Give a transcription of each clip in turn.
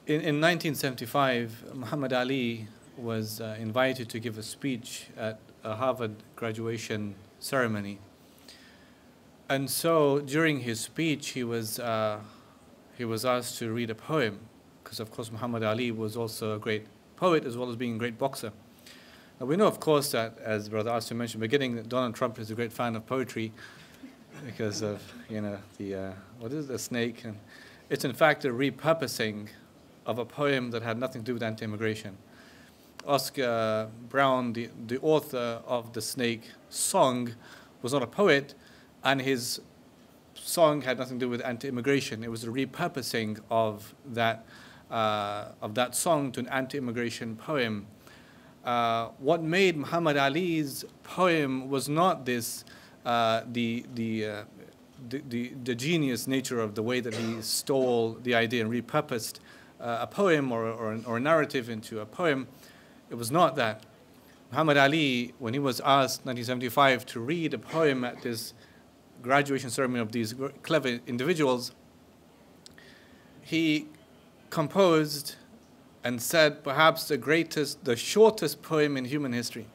In 1975, Muhammad Ali was invited to give a speech at a Harvard graduation ceremony. And so during his speech, he was asked to read a poem, because of course Muhammad Ali was also a great poet as well as being a great boxer. Now we know, of course, that, as Brother Asif mentioned at the beginning, that Donald Trump is a great fan of poetry because of, the, what is it, the snake? And it's in fact a repurposing of a poem that had nothing to do with anti-immigration. Oscar Brown, the author of the Snake song, was not a poet, and his song had nothing to do with anti-immigration. It was a repurposing of that song to an anti-immigration poem. What made Muhammad Ali's poem was not this the genius nature of the way that he stole the idea and repurposed a poem or a narrative into a poem. It was not that. Muhammad Ali, when he was asked in 1975 to read a poem at this graduation ceremony of these clever individuals, he composed and said perhaps the shortest poem in human history.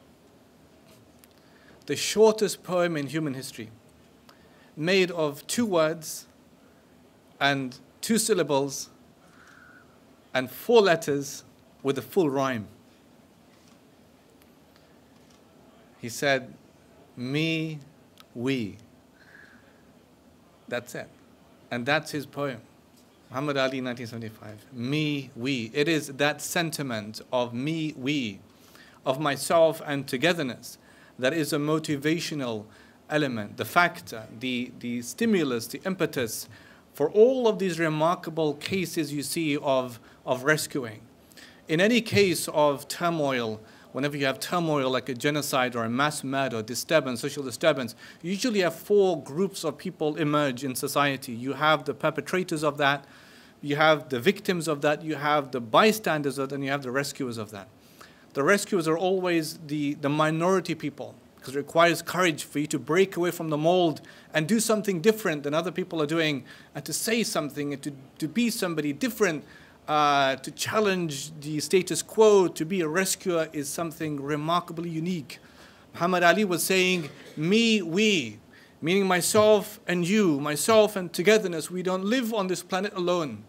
The shortest poem in human history, made of 2 words and 2 syllables and 4 letters with a full rhyme. He said, me, we. That's it. And that's his poem. Muhammad Ali, 1975. Me, we. It is that sentiment of me, we, of myself and togetherness, that is a motivational element, the factor, the stimulus, the impetus for all of these remarkable cases you see of rescuing. In any case of turmoil, whenever you have turmoil like a genocide or a mass murder, disturbance, social disturbance, you usually have 4 groups of people emerge in society. You have the perpetrators of that, you have the victims of that, you have the bystanders of that, and you have the rescuers of that. The rescuers are always the minority people, because it requires courage for you to break away from the mold and do something different than other people are doing, and to say something, and to be somebody different, to challenge the status quo, to be a rescuer is something remarkably unique. Muhammad Ali was saying, me, we, meaning myself and you, myself and togetherness. We don't live on this planet alone.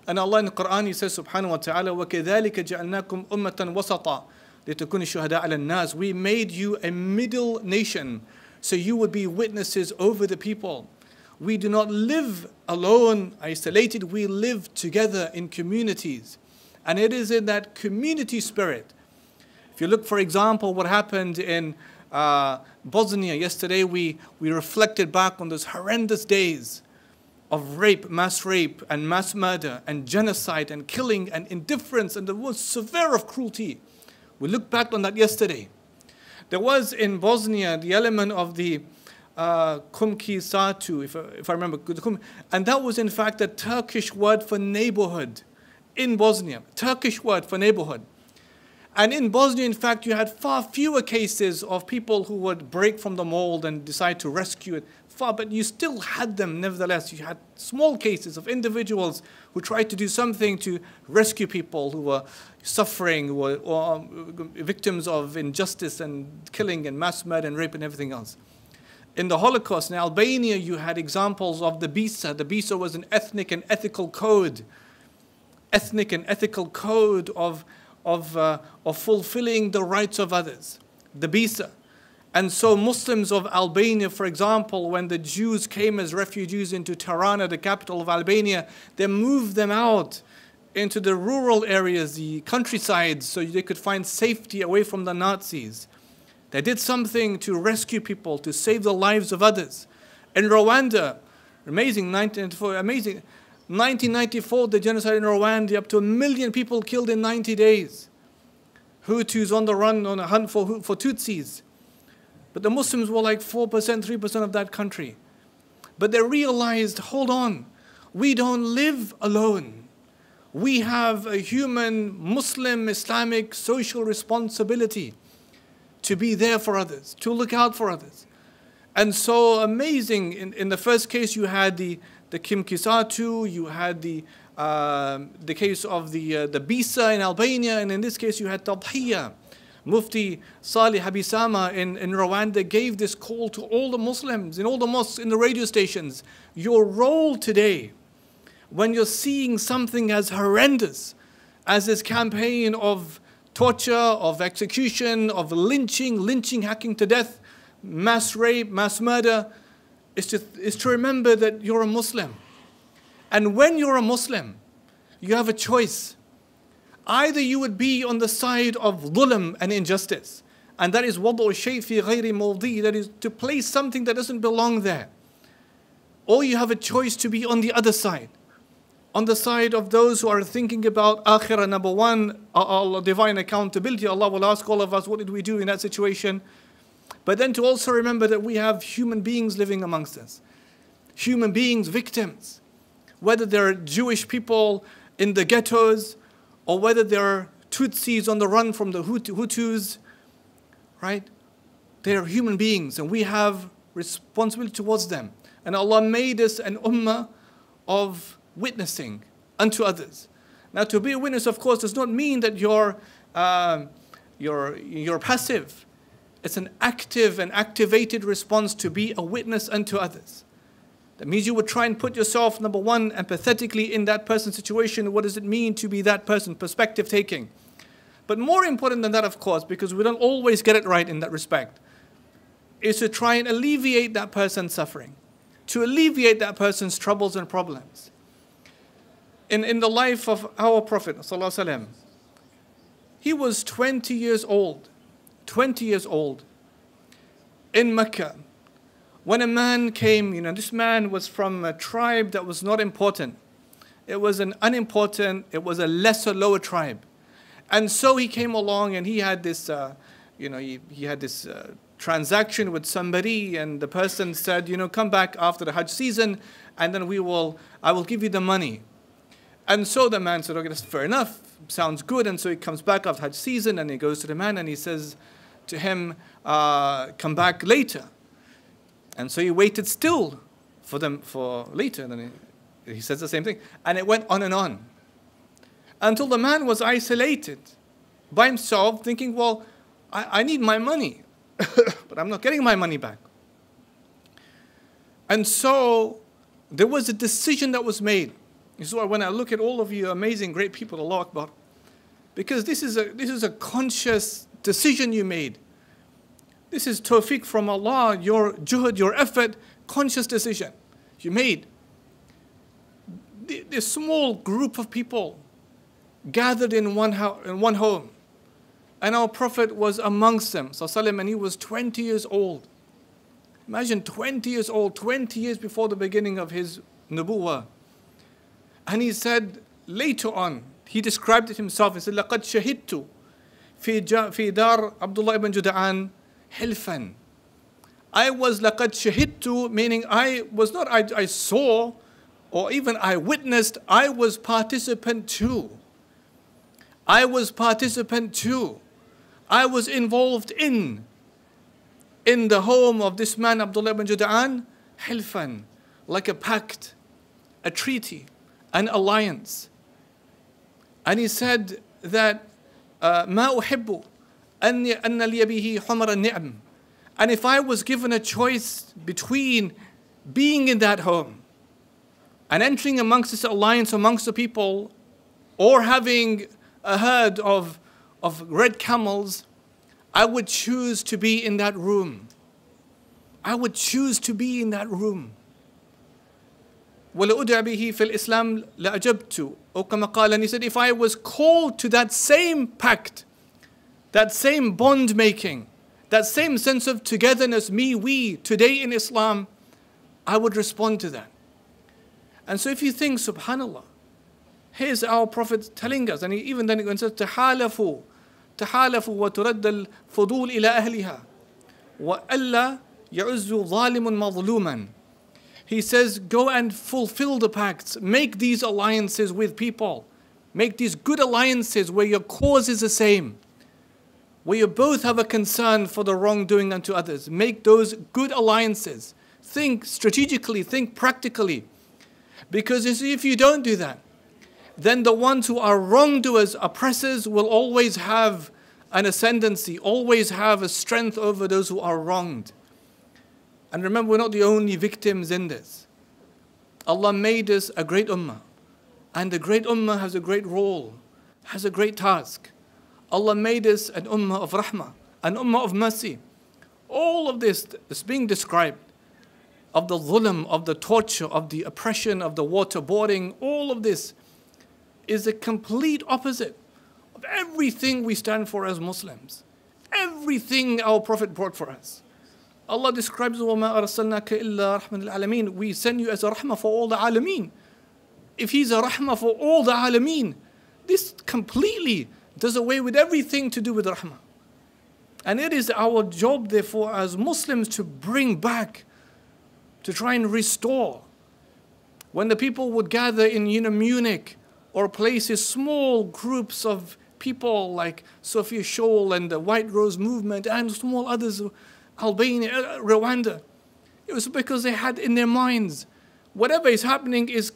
And Allah in the Quran, He says, subhanahu wa ta'ala, وَكَذَلِكَ جَعَلْنَاكُمْ أُمَّةً وَسَطًا لِتَكُونُوا شُهَدَاءَ عَلَى النَّاسِ. We made you a middle nation, so you would be witnesses over the people. We do not live alone, isolated. We live together in communities. And it is in that community spirit. If you look, for example, what happened in Bosnia yesterday, we reflected back on those horrendous days of rape, mass and mass murder and genocide and killing and indifference and the most severe of cruelty. We looked back on that yesterday. There was in Bosnia the element of the Kumki Satu, if I remember, and that was in fact a Turkish word for neighborhood in Bosnia, Turkish word for neighborhood. And in Bosnia, in fact, you had far fewer cases of people who would break from the mold and decide to rescue it, but you still had them nevertheless. You had small cases of individuals who tried to do something to rescue people who were suffering, or victims of injustice and killing and mass murder and rape and everything else. In the Holocaust, in Albania, you had examples of the Bisa. The Bisa was an ethnic and ethical code. Ethnic and ethical code of fulfilling the rights of others. The Bisa. And so Muslims of Albania, for example, when the Jews came as refugees into Tirana, the capital of Albania, they moved them out into the rural areas, the countryside, so they could find safety away from the Nazis. They did something to rescue people, to save the lives of others. In Rwanda, amazing, 1994, the genocide in Rwanda, up to 1 million people killed in 90 days. Hutus on the run, on a hunt for Tutsis. But the Muslims were like 4%, 3% of that country. But they realized, hold on, we don't live alone. We have a human, Muslim, Islamic, social responsibility to be there for others, to look out for others. And so amazing, in the first case you had the the Kim Kisatu, you had the case of the Bisa in Albania, and in this case you had Tadhiyya. Mufti Salih Habisama in Rwanda gave this call to all the Muslims in all the mosques, in the radio stations. Your role today, when you're seeing something as horrendous as this campaign of torture, of execution, of lynching, hacking to death, mass rape, mass murder, is to remember that you're a Muslim. And when you're a Muslim, you have a choice. Either you would be on the side of dhulm and injustice, and that is وَضْعُ الشَّيْء فِي غَيْرِ مَوْضِعِهِ, that is to place something that doesn't belong there. Or you have a choice to be on the other side, on the side of those who are thinking about akhirah, number one, Allah, divine accountability. Allah will ask all of us, what did we do in that situation? But then to also remember that we have human beings living amongst us. Human beings, victims. Whether they're Jewish people in the ghettos, or whether they're Tutsis on the run from the Hutus, right? They're human beings and we have responsibility towards them. And Allah made us an ummah of witnessing unto others. Now, to be a witness, of course, does not mean that you're passive. It's an active and activated response to be a witness unto others. That means you would try and put yourself, number one, empathetically in that person's situation. What does it mean to be that person? Perspective taking. But more important than that, of course, because we don't always get it right in that respect, is to try and alleviate that person's suffering, to alleviate that person's troubles and problems. In the life of our Prophet ﷺ, he was 20 years old, 20 years old, in Mecca. When a man came, this man was from a tribe that was not important. It was an unimportant, it was a lesser, lower tribe. And so he came along and he had this, he had this transaction with somebody, and the person said, come back after the Hajj season and then I will give you the money. And so the man said, okay, that's fair enough, sounds good. And so he comes back after Hajj season and he goes to the man and he says to him, come back later. And so he waited still for them for later. And then he says the same thing. And it went on until the man was isolated by himself, thinking, well, I need my money, but I'm not getting my money back. And so there was a decision that was made. This is why when I look at all of you amazing, great people, Allah Akbar, because this is a conscious decision you made. This is tawfiq from Allah, your juhud, your effort, conscious decision you made. This small group of people gathered in one home, and our Prophet was amongst them, and he was 20 years old. Imagine 20 years old, 20 years before the beginning of his nubuwwah. And he said later on, he described it himself, he said, لَقَدْ شَهِدْتُ في دار Abdullah ibn Juda'an hilfan. I was لَقَدْ شَهِدْتُ, meaning I saw, or even I witnessed, I was participant too. I was participant too. I was involved in the home of this man, Abdullah ibn Juda'an, hilfan, like a pact, a treaty, an alliance. And he said that ما أحب أن لي به حمر النعم. And if I was given a choice between being in that home and entering amongst this alliance amongst the people, or having a herd of red camels, I would choose to be in that room. I would choose to be in that room. وَلَأُدْعَ بِهِ فِي الْإِسْلَامِ لَأَجَبْتُ. Or كما قال, and he said, if I was called to that same pact, that same bond making, that same sense of togetherness, me, we, today in Islam, I would respond to that. And so if you think, subhanallah, here's our Prophet telling us, and even then he says, تحالفوا وترد الفضول إلى أهلها وألا يعز ظالم مظلوما. He says, go and fulfill the pacts. Make these alliances with people. Make these good alliances where your cause is the same, where you both have a concern for the wrongdoing unto others. Make those good alliances. Think strategically, think practically. Because you see, if you don't do that, then the ones who are wrongdoers, oppressors, will always have an ascendancy, always have a strength over those who are wronged. And remember, we're not the only victims in this. Allah made us a great ummah. And the great ummah has a great role, has a great task. Allah made us an ummah of rahmah, an ummah of mercy. All of this is being described, of the dhulm, of the torture, of the oppression, of the waterboarding, all of this is a complete opposite of everything we stand for as Muslims. Everything our Prophet brought for us. Allah describes, وَمَا أَرْسَلْنَاكَ إِلَّا رَحْمًا لِلْعَالَمِينَ. We send you as a rahmah for all the alameen. If He's a rahmah for all the alameen, this completely does away with everything to do with rahmah. And it is our job, therefore, as Muslims to bring back, to try and restore. When the people would gather in Munich or places, small groups of people like Sophia Scholl and the White Rose Movement and small others, Albania, Rwanda, it was because they had in their minds, whatever is happening is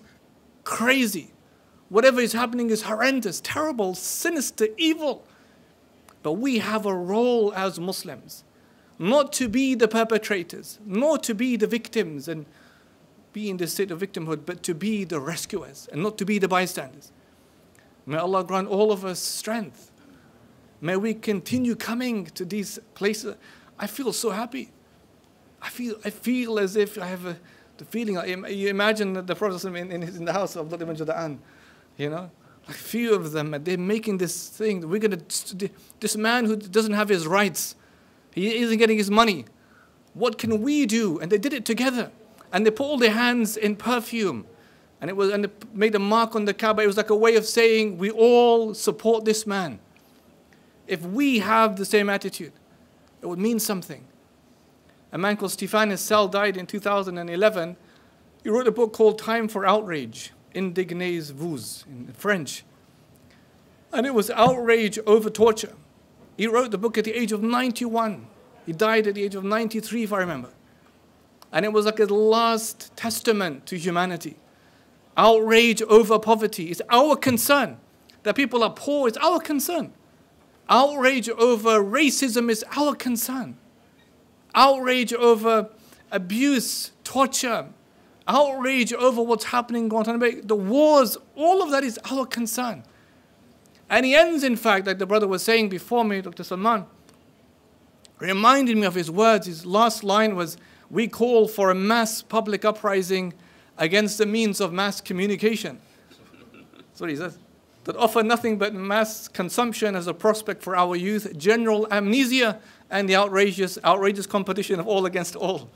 crazy. Whatever is happening is horrendous, terrible, sinister, evil. But we have a role as Muslims, not to be the perpetrators, nor to be the victims and be in the state of victimhood, but to be the rescuers and not to be the bystanders. May Allah grant all of us strength. May we continue coming to these places. I feel so happy. I feel as if I have the feeling. You imagine the Prophet in the house of Abdullah ibn Juda'an, you know, a few of them, they're making this thing. We're going to, this man who doesn't have his rights, he isn't getting his money. What can we do? And they did it together. And they put all their hands in perfume. And they made a mark on the Kaaba. It was like a way of saying, we all support this man. If we have the same attitude, it would mean something. A man called Stephanus Sell died in 2011. He wrote a book called Time for Outrage, Indignez-vous in French. And it was outrage over torture. He wrote the book at the age of 91. He died at the age of 93, if I remember. And it was like a last testament to humanity. Outrage over poverty is our concern. That people are poor is our concern. Outrage over racism is our concern. Outrage over abuse, torture, outrage over what's happening in Guantanamo, the wars, all of that is our concern. And he ends, in fact, like the brother was saying before me, Dr. Salman, reminded me of his words. His last line was, we call for a mass public uprising against the means of mass communication. That's what he says. That offer nothing but mass consumption as a prospect for our youth, general amnesia, and the outrageous competition of all against all.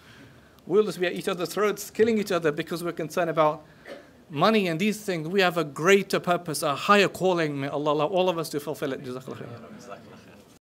We'll just be at each other's throats, killing each other because we're concerned about money and these things. We have a greater purpose, a higher calling. May Allah allow all of us to fulfill it. Jazakallah khair.